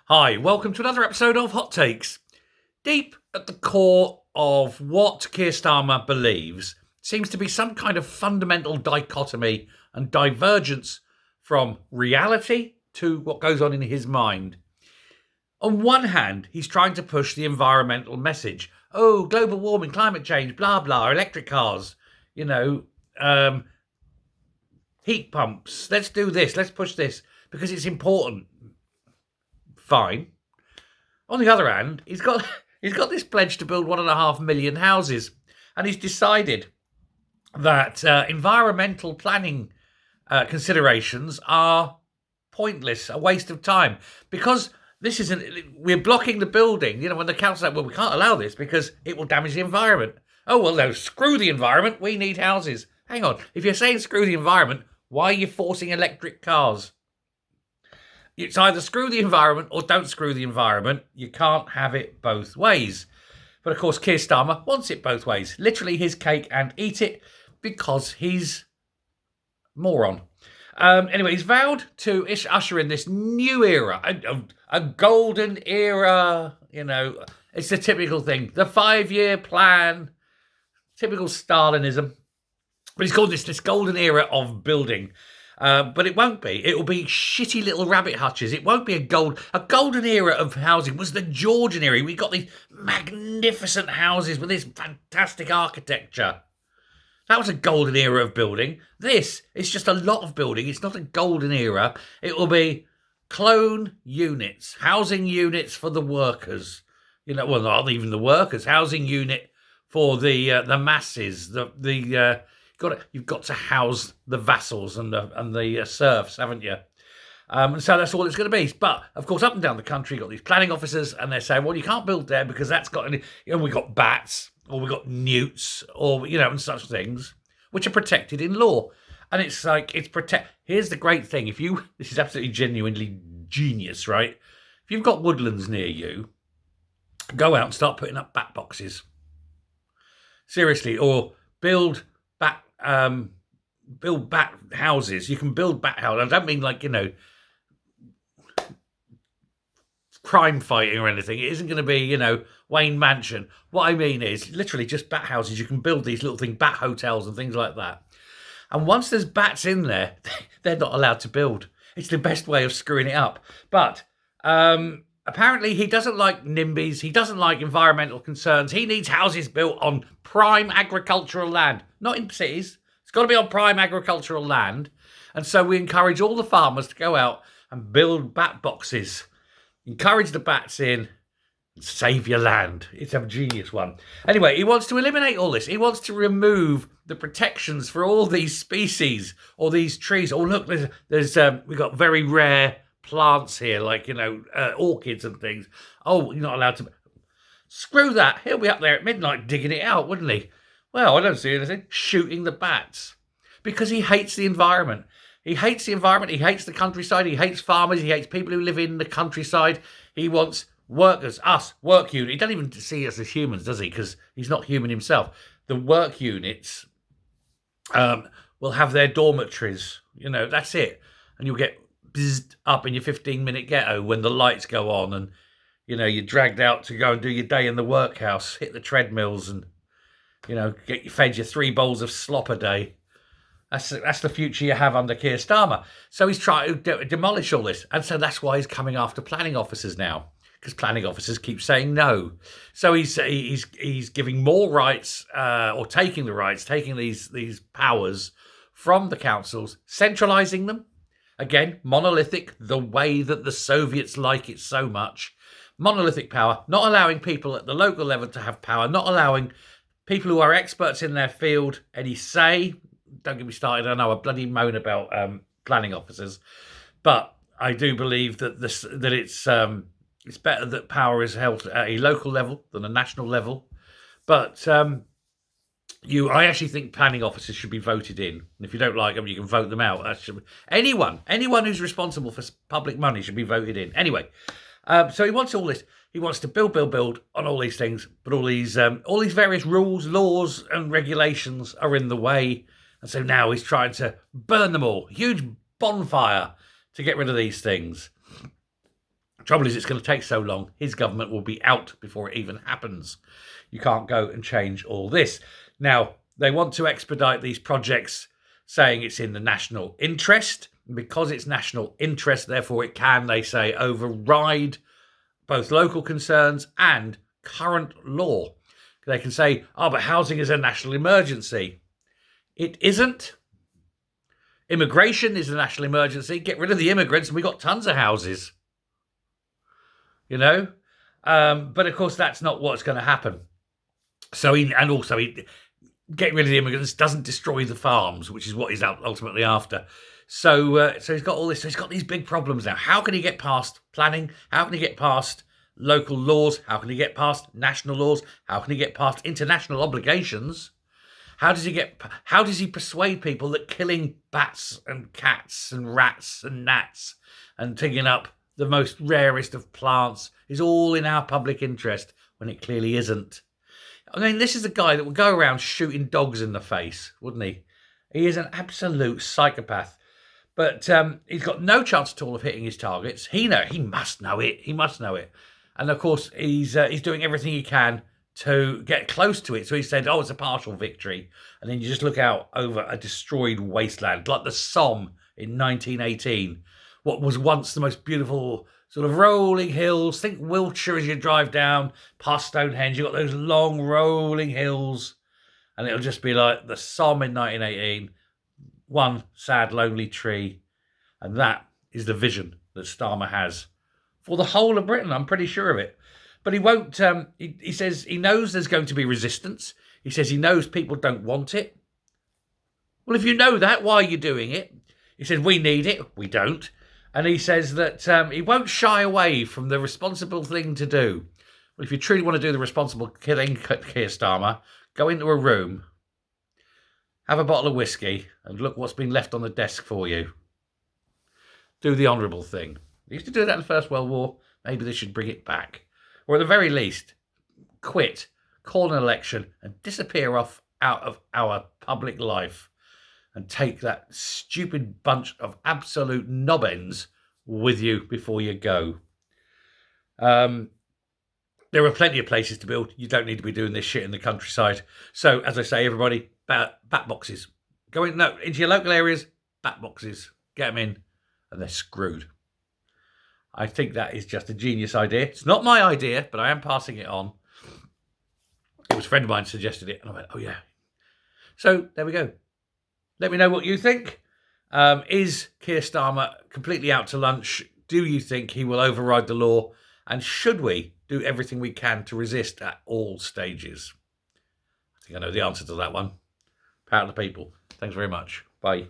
Hi, welcome to another episode of Hot Takes. Deep at the core of what Keir Starmer believes seems to be some kind of fundamental dichotomy and divergence from reality to what goes on in his mind. On one hand, he's trying to push the environmental message. Oh, global warming, climate change, blah, blah, electric cars, heat pumps. Let's do this. Let's push this because it's important. Fine. On the other hand, he's got this pledge to build 1.5 million houses, and he's decided that environmental planning considerations are pointless, a waste of time, because this isn't. We're blocking the building. When the council said, "Well, we can't allow this because it will damage the environment." Oh well, no, screw the environment. We need houses. Hang on. If you're saying screw the environment, why are you forcing electric cars? It's either screw the environment or don't screw the environment. You can't have it both ways. But of course, Keir Starmer wants it both ways. Literally his cake and eat it because he's a moron. Anyway, he's vowed to usher in this new era, a golden era. It's the typical thing. The 5-year plan, typical Stalinism. But he's called this golden era of building. But it won't be. It will be shitty little rabbit hutches. It won't be a golden era of housing was the Georgian era. We got these magnificent houses with this fantastic architecture. That was a golden era of building. This is just a lot of building. It's not a golden era. It will be clone units, housing units for the workers. Well, not even the workers. Housing unit for the masses. You've got to house the vassals and the serfs, haven't you? And so that's all it's going to be. But of course, up and down the country, you've got these planning officers, and they're saying, "Well, you can't build there because that's got we've got bats, or we've got newts, or and such things, which are protected in law." And it's like Here's the great thing: this is absolutely genuinely genius, right? If you've got woodlands near you, go out and start putting up bat boxes. Seriously, or build bat houses. You can build bat houses. I don't mean crime fighting or anything. It isn't going to be, Wayne Mansion. What I mean is literally just bat houses. You can build these little things, bat hotels and things like that. And once there's bats in there, they're not allowed to build. It's the best way of screwing it up. But apparently he doesn't like NIMBYs. He doesn't like environmental concerns. He needs houses built on prime agricultural land, not in cities. It's got to be on prime agricultural land. And so we encourage all the farmers to go out and build bat boxes. Encourage the bats in and save your land. It's a genius one. Anyway, he wants to eliminate all this. He wants to remove the protections for all these species or these trees. Oh, look, there's we've got very rare plants here, like, orchids and things. Oh, you're not allowed to. Screw that. He'll be up there at midnight digging it out, wouldn't he? Well, I don't see anything. Shooting the bats. Because he hates the environment. He hates the environment. He hates the countryside. He hates farmers. He hates people who live in the countryside. He wants workers, us, work unit. He doesn't even see us as humans, does he? Because he's not human himself. The work units will have their dormitories. That's it. And you'll get bizzed up in your 15-minute ghetto when the lights go on and, you're dragged out to go and do your day in the workhouse, hit the treadmills and, get fed your 3 bowls of slop a day. That's the future you have under Keir Starmer. So he's trying to demolish all this. And so that's why he's coming after planning officers now, because planning officers keep saying no. So he's giving more rights, or taking the rights, taking these powers from the councils, centralising them. Again, monolithic, the way that the Soviets like it so much. Monolithic power, not allowing people at the local level to have power, not allowing people who are experts in their field any say. Don't get me started. I know I bloody moan about planning officers, but I do believe that it's better that power is held at a local level than a national level. But I actually think planning officers should be voted in. And if you don't like them, you can vote them out. Anyone who's responsible for public money should be voted in. Anyway, so he wants all this. He wants to build on all these things, but all these various rules, laws, and regulations are in the way. And so now he's trying to burn them all. Huge bonfire to get rid of these things. Trouble is, it's going to take so long. His government will be out before it even happens. You can't go and change all this. Now, they want to expedite these projects, saying it's in the national interest. Because it's national interest, therefore it can, they say, override both local concerns and current law. They can say, oh, but housing is a national emergency. It isn't. Immigration is a national emergency. Get rid of the immigrants and we've got tons of houses. You know? But of course, that's not what's going to happen. So, getting rid of the immigrants doesn't destroy the farms, which is what he's ultimately after. So he's got all this. So he's got these big problems now. How can he get past planning? How can he get past local laws? How can he get past national laws? How can he get past international obligations? How does he persuade people that killing bats and cats and rats and gnats and digging up the most rarest of plants is all in our public interest when it clearly isn't? I mean, this is the guy that would go around shooting dogs in the face, wouldn't he? He is an absolute psychopath. But he's got no chance at all of hitting his targets. He must know it. He must know it. And of course, he's doing everything he can to get close to it. So he said, oh, it's a partial victory. And then you just look out over a destroyed wasteland, like the Somme in 1918. What was once the most beautiful sort of rolling hills. Think Wiltshire as you drive down past Stonehenge. You've got those long rolling hills. And it'll just be like the Somme in 1918. One sad, lonely tree. And that is the vision that Starmer has for the whole of Britain. I'm pretty sure of it. But he won't, he says he knows there's going to be resistance. He says he knows people don't want it. Well, if you know that, why are you doing it? He says, we need it. We don't. And he says that he won't shy away from the responsible thing to do. Well, if you truly want to do the responsible thing, Keir Starmer, go into a room, have a bottle of whiskey, and look what's been left on the desk for you. Do the honourable thing. They used to do that in the First World War. Maybe they should bring it back. Or at the very least, quit, call an election, and disappear off out of our public life and take that stupid bunch of absolute knob-ends with you before you go. There are plenty of places to build. You don't need to be doing this shit in the countryside. So, as I say, everybody, bat boxes. Go into your local areas, bat boxes. Get them in, and they're screwed. I think that is just a genius idea. It's not my idea, but I am passing it on. It was a friend of mine suggested it, and I went, oh, yeah. So, there we go. Let me know what you think. Is Keir Starmer completely out to lunch? Do you think he will override the law? And should we do everything we can to resist at all stages? I think I know the answer to that one. Power to the people. Thanks very much. Bye.